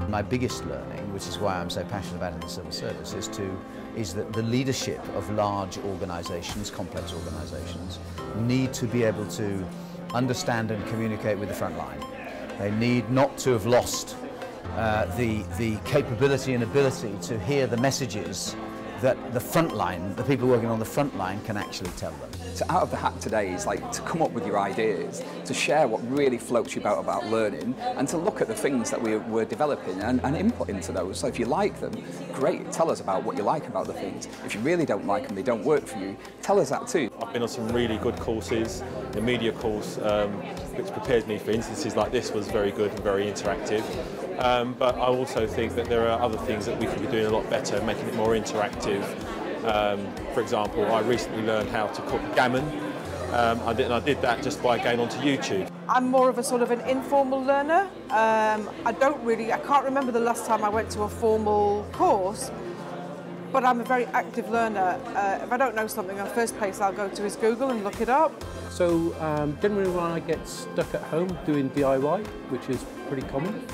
My biggest learning, which is why I'm so passionate about it in the civil service, is that the leadership of large organisations, complex organisations, need to be able to understand and communicate with the front line. They need not to have lost the capability and ability to hear the messages that the front line, the people working on the front line, can actually tell them. So out of the hat today is like to come up with your ideas, to share what really floats you about learning, and to look at the things that we're developing and input into those. So if you like them, great, tell us about what you like about the things. If you really don't like them, they don't work for you, tell us that too. I've been on some really good courses. The media course, which prepared me for instances like this, was very good and very interactive. But I also think that there are other things that we could be doing a lot better, making it more interactive. For example, I recently learned how to cook gammon. I did that just by going onto YouTube. I'm more of a sort of an informal learner. I can't remember the last time I went to a formal course, but I'm a very active learner. If I don't know something, the first place I'll go to is Google and look it up. So generally when I get stuck at home doing DIY, which is pretty common,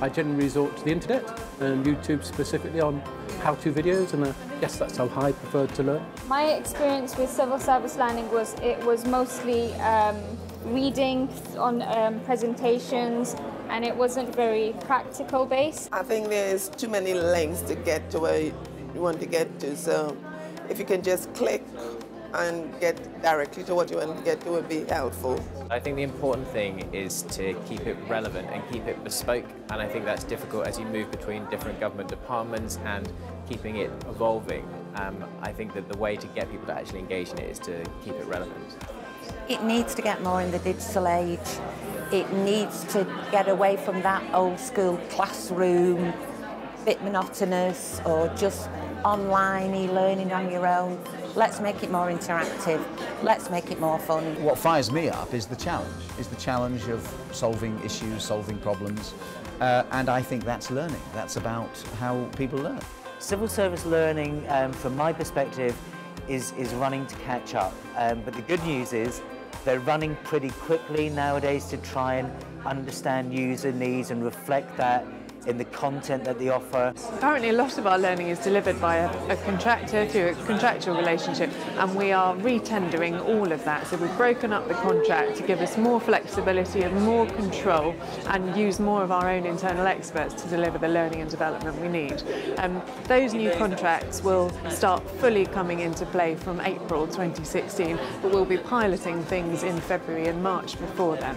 I generally resort to the internet and YouTube specifically on how-to videos, and yes, that's how I prefer to learn. My experience with civil service learning was mostly reading on presentations, and it wasn't very practical based. I think there's too many links to get to where you want to get to, so if you can just click and get directly to what you want to get to would be helpful. I think the important thing is to keep it relevant and keep it bespoke, and I think that's difficult as you move between different government departments and keeping it evolving. I think that the way to get people to actually engage in it is to keep it relevant. It needs to get more in the digital age. It needs to get away from that old school classroom, bit monotonous, or just online e-learning on your own. Let's make it more interactive. Let's make it more fun. What fires me up is the challenge of solving issues, solving problems, and I think that's learning. That's about how people learn. Civil service learning, from my perspective, is running to catch up. But the good news is they're running pretty quickly nowadays to try and understand user needs and reflect that in the content that they offer. Currently, a lot of our learning is delivered by a contractor through a contractual relationship, and we are re-tendering all of that. So we've broken up the contract to give us more flexibility and more control, and use more of our own internal experts to deliver the learning and development we need. Those new contracts will start fully coming into play from April 2016, but we'll be piloting things in February and March before then.